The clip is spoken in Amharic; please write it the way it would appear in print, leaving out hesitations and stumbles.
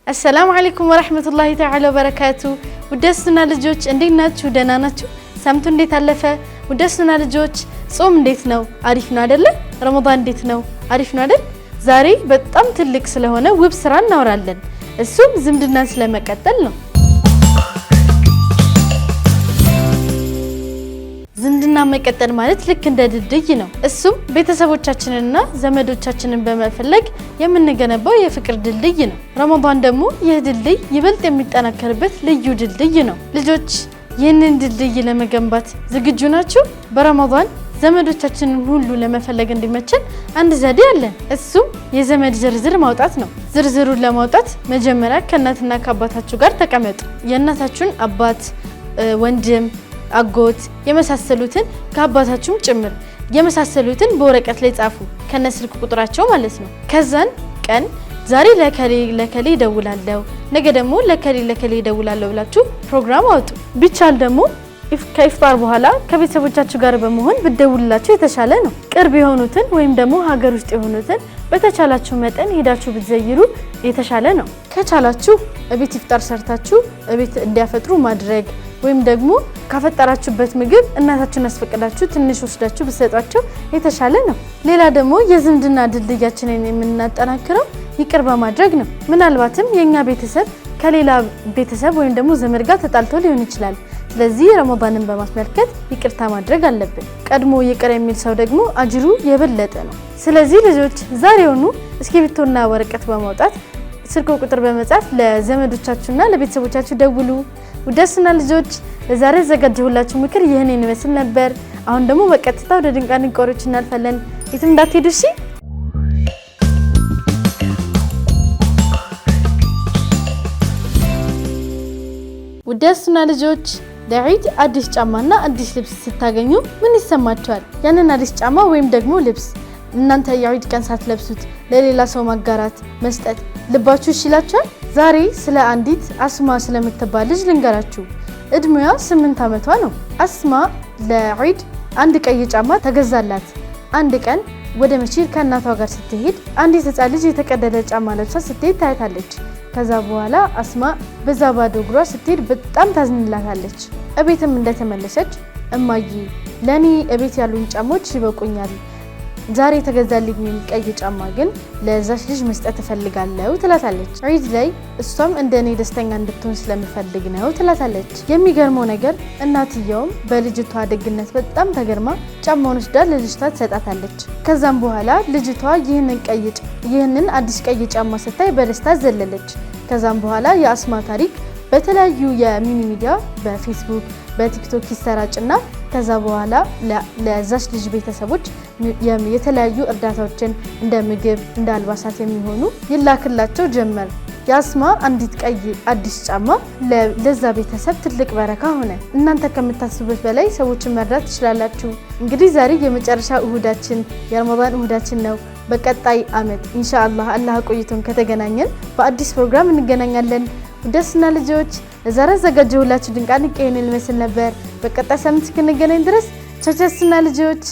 السلام عليكم ورحمة الله تعالى وبركاته. ودسنا ልጆች እንዴት ናችሁ? ደህና ናችሁ? ሳምንቱ እንዴት አለፈ? ودسنا ልጆች ጾም እንዴት ነው? አሪፍ ነው አይደለ? ረመዳን እንዴት ነው? አሪፍ ነው አይደል? ዛሬ በጣም ትልቅ ስለሆነ ውብ ስራ እናወራለን። እሱም ዝምድናን ስለመቀጠል ነው። ዝምድና መቀጠል ማለት ልክ እንደ ድልድይ ነው። እሱም ቤተሰቦቻችንንና ዘመዶቻችንን በመፈለግ የምንገነባው የፍቅር ድልድይ ነው። ረመዳን ደግሞ ይህ ድልድይ ይበልጥ የሚጠናከርበት ልዩ ድልድይ ነው። ልጆች ይህንን ድልድይ ለመገንባት ዝግጁ ናችሁ? በረመዳን ዘመዶቻችንን ሁሉ ለመፈለግ እንዲመችን አንድ ዘዴ አለን። እሱም የዘመድ ዝርዝር ማውጣት ነው። ዝርዝሩን ለማውጣት መጀመሪያ ከእናትና ከአባታችሁ ጋር ተቀመጡ። የእናታችሁን አባት፣ ወንድም፣ አጎት የመሳሰሉትን ከአባታችሁም ጭምር የመሳሰሉትን በወረቀት ላይ ጻፉ፣ ከነስልክ ቁጥራቸው ማለት ነው። ከዛን ቀን ዛሬ ለከሌ ደውላለሁ፣ ነገ ደግሞ ለከሌ ደውላለሁ ብላችሁ ፕሮግራም አውጡ። ቢቻል ደግሞ ከኢፍጣር በኋላ ከቤተሰቦቻችሁ ጋር በመሆን ብትደውሉላችሁ የተሻለ ነው። ቅርብ የሆኑትን ወይም ደግሞ ሀገር ውስጥ የሆኑትን በተቻላችሁ መጠን ሄዳችሁ ብትዘይሩ የተሻለ ነው። ከቻላችሁ እቤት ኢፍጣር ሰርታችሁ እቤት እንዲያፈጥሩ ማድረግ ወይም ደግሞ ካፈጠራችሁበት ምግብ እናታችሁን አስፈቅዳችሁ ትንሽ ወስዳችሁ ብትሰጧቸው የተሻለ ነው። ሌላ ደግሞ የዝምድና ድልድያችንን የምናጠናክረው ይቅር በማድረግ ነው። ምናልባትም የኛ ቤተሰብ ከሌላ ቤተሰብ ወይም ደግሞ ዘመድ ጋር ተጣልቶ ሊሆን ይችላል። ስለዚህ ረመዳንን በማስመልከት ይቅርታ ማድረግ አለብን። ቀድሞ ይቅር የሚል ሰው ደግሞ አጅሩ የበለጠ ነው። ስለዚህ ልጆች ዛሬውኑ እስክሪብቶና ወረቀት በማውጣት ስልክ ቁጥር በመጻፍ ለዘመዶቻችሁና ለቤተሰቦቻችሁ ደውሉ። ወደስና ልጆች ለዛሬ ዘጋጀሁላችሁ ምክር ይህንን ይመስል ነበር። አሁን ደግሞ በቀጥታ ወደ ድንቃድንቆሮች እናልፋለን። የትም እንዳትሄዱ እሺ። ወደስና ልጆች ለዒድ አዲስ ጫማና አዲስ ልብስ ስታገኙ ምን ይሰማችኋል? ያንን አዲስ ጫማ ወይም ደግሞ ልብስ እናንተ የዒድ ቀን ሳትለብሱት ለሌላ ሰው ማጋራት መስጠት ልባችሁ ይችላችኋል? ዛሬ ስለ አንዲት አስማ ስለምትባል ልጅ ልንገራችሁ። እድሜዋ 8 ዓመቷ ነው። አስማ ለዒድ አንድ ቀይ ጫማ ተገዛላት። አንድ ቀን ወደ መስጂድ ከእናቷ ጋር ስትሄድ አንዲት ህፃን ልጅ የተቀደደ ጫማ ለብሳ ስትሄድ ታያታለች። ከዛ በኋላ አስማ በዛ ባዶ እግሯ ስትሄድ በጣም ታዝንላታለች። እቤትም እንደተመለሰች እማዬ ለኔ እቤት ያሉኝ ጫማዎች ይበቁኛል፣ ዛሬ ተገዛልኝ ቀይ ጫማ ግን ለዛች ልጅ መስጠት እፈልጋለሁ ትላታለች። ዒድ ላይ እሷም እንደኔ ደስተኛ እንድትሆን ስለምፈልግ ነው ትላታለች። የሚገርመው ነገር እናትየውም በልጅቷ ደግነት በጣም ተገርማ ጫማውን ወስዳ ለልጅቷ ትሰጣታለች። ከዛም በኋላ ልጅቷ ይህንን አዲስ ቀይ ጫማ ስታይ በደስታ ዘለለች። ከዛም በኋላ የአስማ ታሪክ በተለያዩ የሚኒ ሚዲያ በፌስቡክ በቲክቶክ ይሰራጭና ከዛ በኋላ ለዛች ልጅ ቤተሰቦች የተለያዩ እርዳታዎችን እንደ ምግብ እንደ አልባሳት የሚሆኑ ይላክላቸው ጀመር። የአስማ አንዲት ቀይ አዲስ ጫማ ለዛ ቤተሰብ ትልቅ በረካ ሆነ። እናንተ ከምታስቡት በላይ ሰዎችን መርዳት ትችላላችሁ። እንግዲህ ዛሬ የመጨረሻ እሁዳችን የረመዳን እሁዳችን ነው። በቀጣይ አመት ኢንሻአላህ አላህ ቆይቶን ከተገናኘን በአዲስ ፕሮግራም እንገናኛለን። ወደስና ልጆች ለዛሬ ዘጋጀሁላችሁ ድንቃድንቅ ይሄንን ይመስል ነበር። በቀጣይ ሳምንት እስክንገናኝ ድረስ ቻቻስና ልጆች